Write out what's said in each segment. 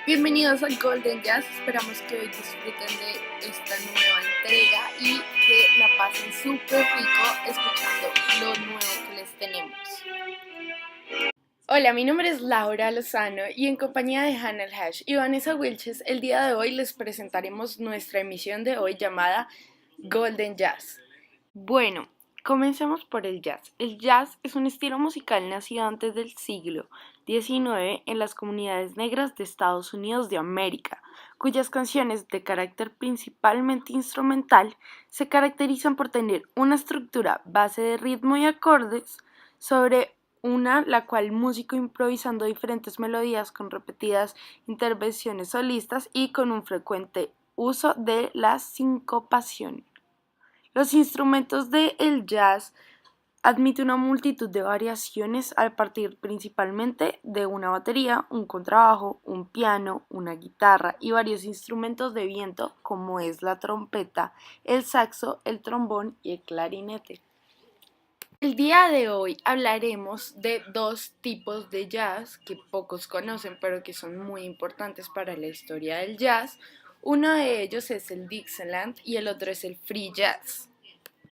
Bienvenidos al Golden Jazz, esperamos que hoy disfruten de esta nueva entrega y que la pasen súper rico escuchando lo nuevo que les tenemos. Hola, mi nombre es Laura Lozano y en compañía de Hannah Hash y Vanessa Wilches, el día de hoy les presentaremos nuestra emisión de hoy llamada Golden Jazz. Bueno, comencemos por el jazz. El jazz es un estilo musical nacido antes del siglo XIX en las comunidades negras de Estados Unidos de América, cuyas canciones de carácter principalmente instrumental se caracterizan por tener una estructura base de ritmo y acordes sobre la cual el músico improvisando diferentes melodías con repetidas intervenciones solistas y con un frecuente uso de la sincopación. Los instrumentos del jazz admiten una multitud de variaciones a partir principalmente de una batería, un contrabajo, un piano, una guitarra y varios instrumentos de viento como es la trompeta, el saxo, el trombón y el clarinete. El día de hoy hablaremos de dos tipos de jazz que pocos conocen pero que son muy importantes para la historia del jazz. Uno de ellos es el Dixieland y el otro es el Free Jazz.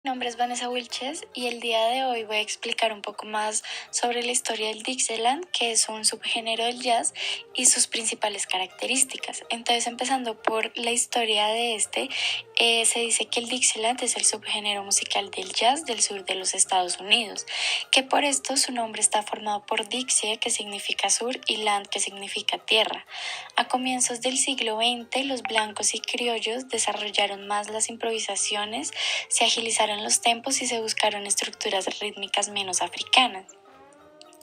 Mi nombre es Vanessa Wilches y el día de hoy voy a explicar un poco más sobre la historia del Dixieland, que es un subgénero del jazz, y sus principales características. Entonces, empezando por la historia de se dice que el Dixieland es el subgénero musical del jazz del sur de los Estados Unidos, que por esto su nombre está formado por Dixie, que significa sur, y land, que significa tierra. A comienzos del siglo XX, los blancos y criollos desarrollaron más las improvisaciones, se agilizaron los tempos y se buscaron estructuras rítmicas menos africanas.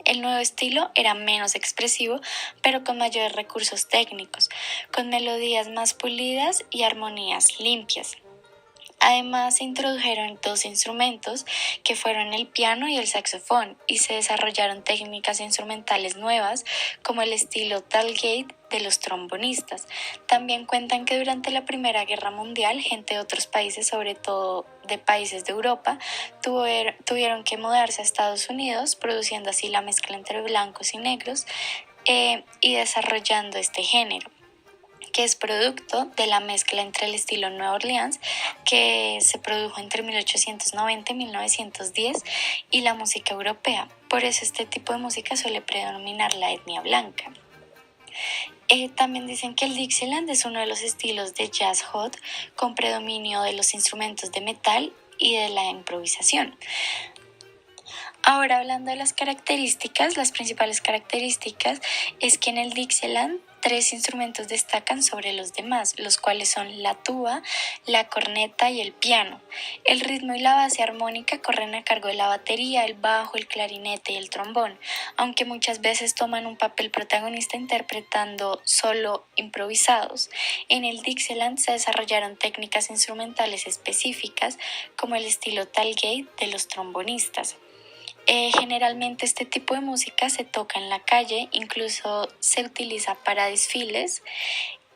El nuevo estilo era menos expresivo, pero con mayores recursos técnicos, con melodías más pulidas y armonías limpias. Además, se introdujeron dos instrumentos que fueron el piano y el saxofón, y se desarrollaron técnicas instrumentales nuevas como el estilo tailgate de los trombonistas. También cuentan que durante la Primera Guerra Mundial, gente de otros países, sobre todo de países de Europa, tuvieron que mudarse a Estados Unidos, produciendo así la mezcla entre blancos y negros y desarrollando este género, que es producto de la mezcla entre el estilo Nueva Orleans, que se produjo entre 1890 y 1910, y la música europea. Por eso este tipo de música suele predominar la etnia blanca. También dicen que el Dixieland es uno de los estilos de jazz hot con predominio de los instrumentos de metal y de la improvisación. Ahora, hablando de las características, las principales características es que en el Dixieland tres instrumentos destacan sobre los demás, los cuales son la tuba, la corneta y el piano. El ritmo y la base armónica corren a cargo de la batería, el bajo, el clarinete y el trombón, aunque muchas veces toman un papel protagonista interpretando solo improvisados. En el Dixieland se desarrollaron técnicas instrumentales específicas como el estilo tailgate de los trombonistas. Generalmente este tipo de música se toca en la calle, incluso se utiliza para desfiles,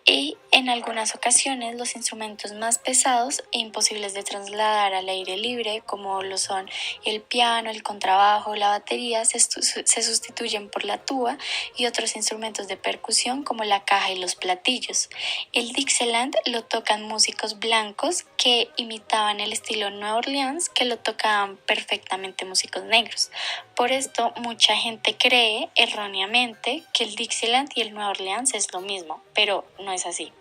y en algunas ocasiones los instrumentos más pesados e imposibles de trasladar al aire libre, como lo son el piano, el contrabajo, la batería, se sustituyen por la tuba y otros instrumentos de percusión como la caja y los platillos. El Dixieland lo tocan músicos blancos que imitaban el estilo Nueva Orleans, que lo tocaban perfectamente músicos negros. Por esto mucha gente cree erróneamente que el Dixieland y el Nueva Orleans es lo mismo, pero no es así.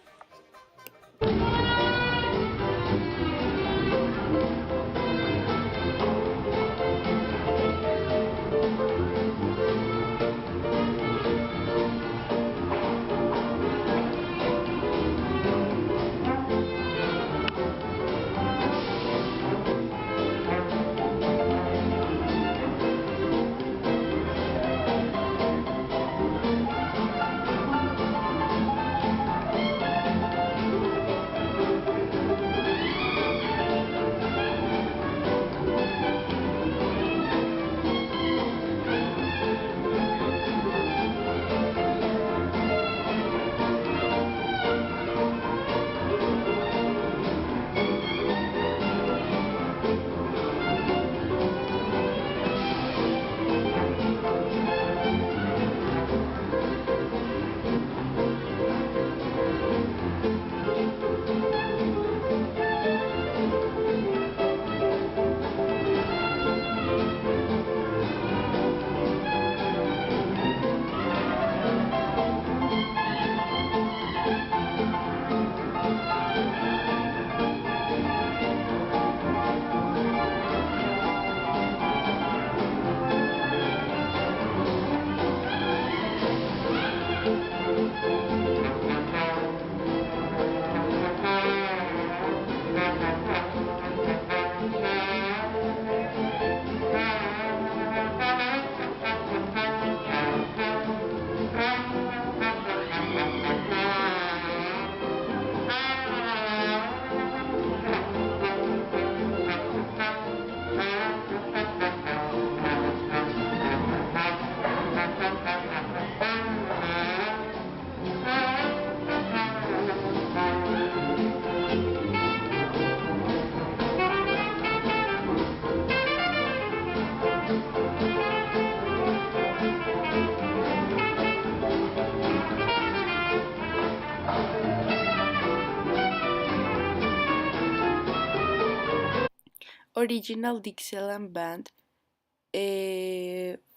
Original Dixieland Band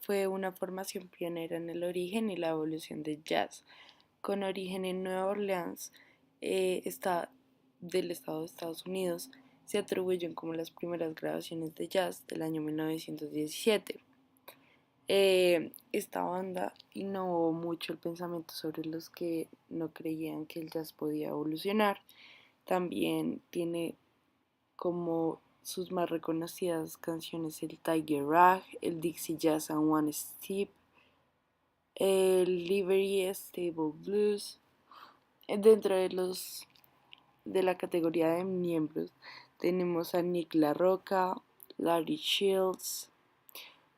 fue una formación pionera en el origen y la evolución del jazz, con origen en Nueva Orleans, del estado de Estados Unidos. Se atribuyen como las primeras grabaciones de jazz del año 1917. Esta banda innovó mucho el pensamiento sobre los que no creían que el jazz podía evolucionar. También tiene como sus más reconocidas canciones el Tiger Rag, el Dixie Jazz and One Step, el Livery Stable Blues. Dentro de la categoría de miembros tenemos a Nick La Rocca, Larry Shields,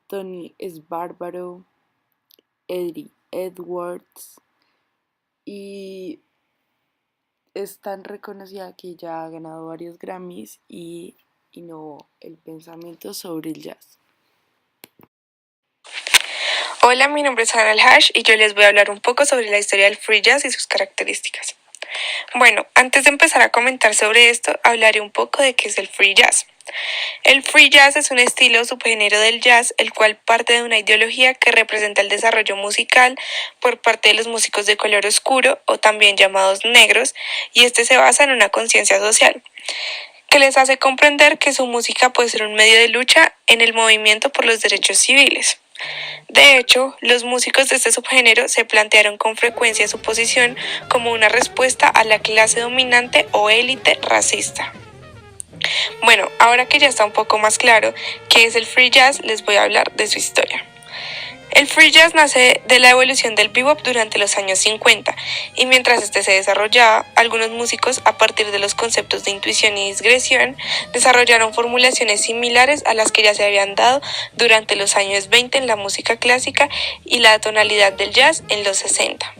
Tony Sbarbaro, Eddie Edwards, y es tan reconocida que ya ha ganado varios Grammys y innovó el pensamiento sobre el jazz. Hola, mi nombre es Hannah Hash y yo les voy a hablar un poco sobre la historia del free jazz y sus características. Bueno, antes de empezar a comentar sobre esto, hablaré un poco de qué es el free jazz. El free jazz es un estilo subgénero del jazz, el cual parte de una ideología que representa el desarrollo musical por parte de los músicos de color oscuro o también llamados negros, y este se basa en una conciencia social que les hace comprender que su música puede ser un medio de lucha en el movimiento por los derechos civiles. De hecho, los músicos de este subgénero se plantearon con frecuencia su posición como una respuesta a la clase dominante o élite racista. Bueno, ahora que ya está un poco más claro qué es el free jazz, les voy a hablar de su historia. El free jazz nace de la evolución del bebop durante los años 50 y mientras este se desarrollaba, algunos músicos, a partir de los conceptos de intuición y digresión, desarrollaron formulaciones similares a las que ya se habían dado durante los años 20 en la música clásica y la tonalidad del jazz en los 60.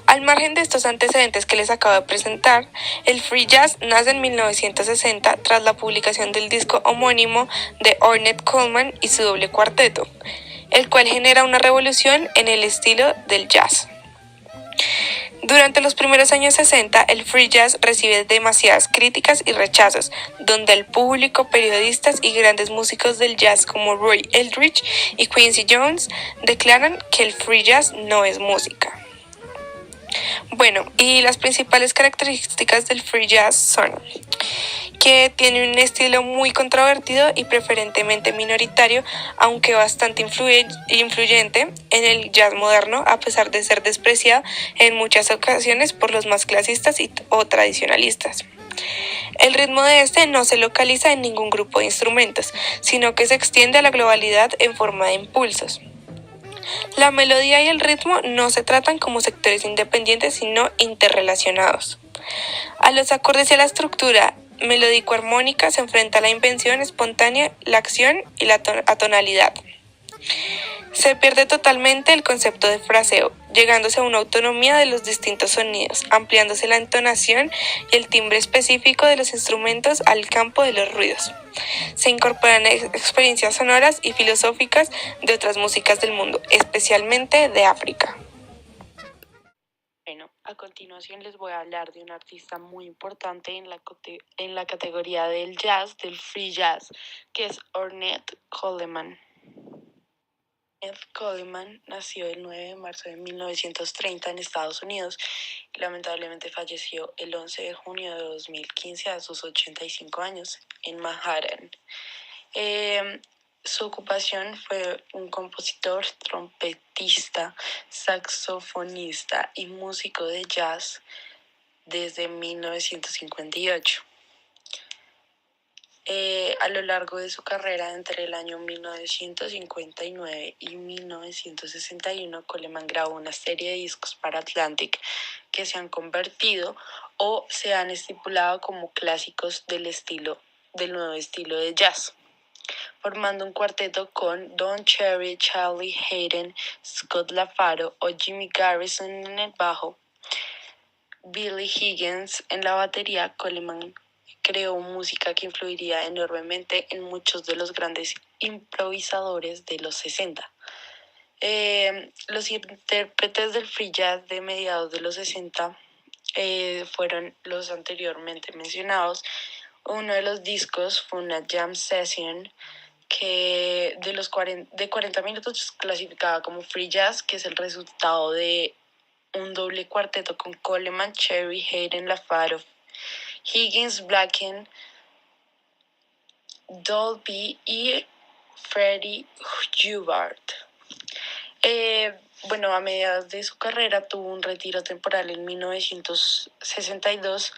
Al margen de estos antecedentes que les acabo de presentar, el free jazz nace en 1960 tras la publicación del disco homónimo de Ornette Coleman y su doble cuarteto, el cual genera una revolución en el estilo del jazz. Durante los primeros años 60, el free jazz recibe demasiadas críticas y rechazos, donde el público, periodistas y grandes músicos del jazz como Roy Eldridge y Quincy Jones declaran que el free jazz no es música. Bueno, y las principales características del free jazz son que tiene un estilo muy controvertido y preferentemente minoritario, aunque bastante influyente en el jazz moderno, a pesar de ser despreciado en muchas ocasiones por los más clasistas o tradicionalistas. El ritmo de este no se localiza en ningún grupo de instrumentos, sino que se extiende a la globalidad en forma de impulsos. La melodía y el ritmo no se tratan como sectores independientes, sino interrelacionados. A los acordes y a la estructura melódico-armónica se enfrenta la invención espontánea, la acción y la atonalidad. Se pierde totalmente el concepto de fraseo, llegándose a una autonomía de los distintos sonidos, ampliándose la entonación y el timbre específico de los instrumentos al campo de los ruidos. Se incorporan experiencias sonoras y filosóficas de otras músicas del mundo, especialmente de África. Bueno, a continuación les voy a hablar de un artista muy importante en la categoría del jazz, del free jazz, que es Ornette Coleman. Ornette Coleman nació el 9 de marzo de 1930 en Estados Unidos y lamentablemente falleció el 11 de junio de 2015 a sus 85 años en Manhattan. Su ocupación fue un compositor, trompetista, saxofonista y músico de jazz desde 1958. A lo largo de su carrera, entre el año 1959 y 1961, Coleman grabó una serie de discos para Atlantic que se han convertido o se han estipulado como clásicos del nuevo estilo de jazz, formando un cuarteto con Don Cherry, Charlie Haden, Scott LaFaro o Jimmy Garrison en el bajo. Billy Higgins en la batería. Coleman creó música que influiría enormemente en muchos de los grandes improvisadores de los 60. Los intérpretes del free jazz de mediados de los 60 fueron los anteriormente mencionados, Uno de los discos fue una jam session que de 40 minutos clasificada como free jazz, que es el resultado de un doble cuarteto con Coleman, Cherry, Hayden, Lafaro, Higgins, Blacken, Dolby y Freddie Hubbard. Bueno, a mediados de su carrera tuvo un retiro temporal en 1962,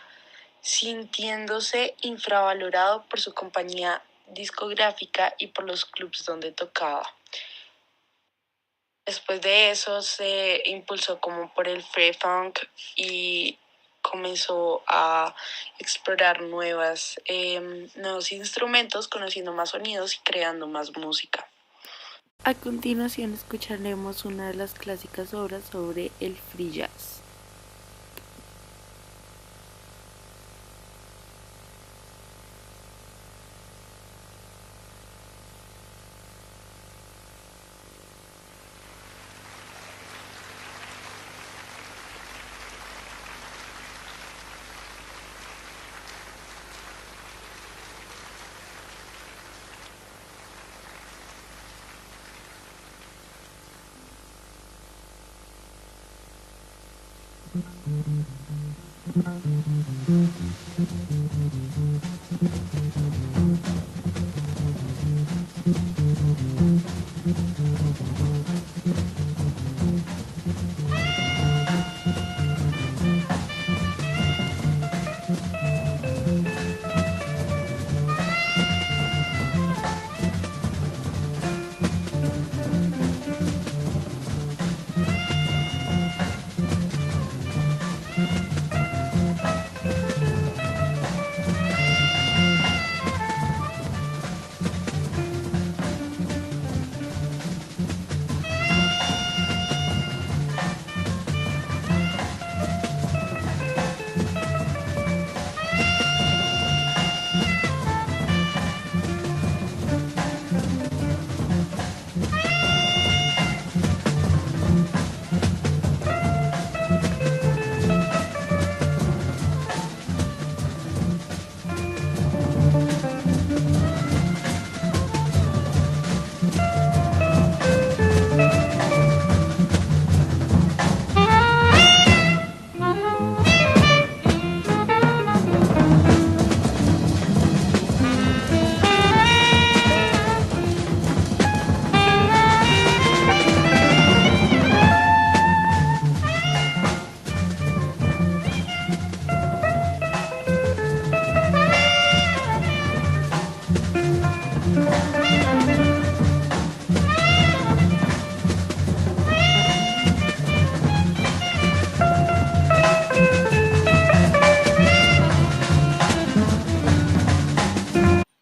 sintiéndose infravalorado por su compañía discográfica y por los clubs donde tocaba. Después de eso se impulsó como por el free funk y comenzó a explorar nuevos instrumentos, conociendo más sonidos y creando más música. A continuación escucharemos una de las clásicas obras sobre el free jazz.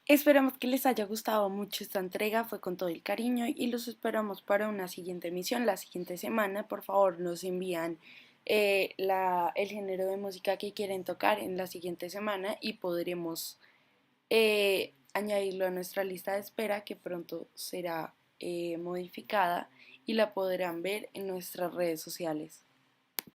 Esperamos que les haya gustado mucho esta entrega, fue con todo el cariño y los esperamos para una siguiente emisión la siguiente semana. Por favor, nos envían el género de música que quieren tocar en la siguiente semana y podremos añadirlo a nuestra lista de espera que pronto será modificada y la podrán ver en nuestras redes sociales.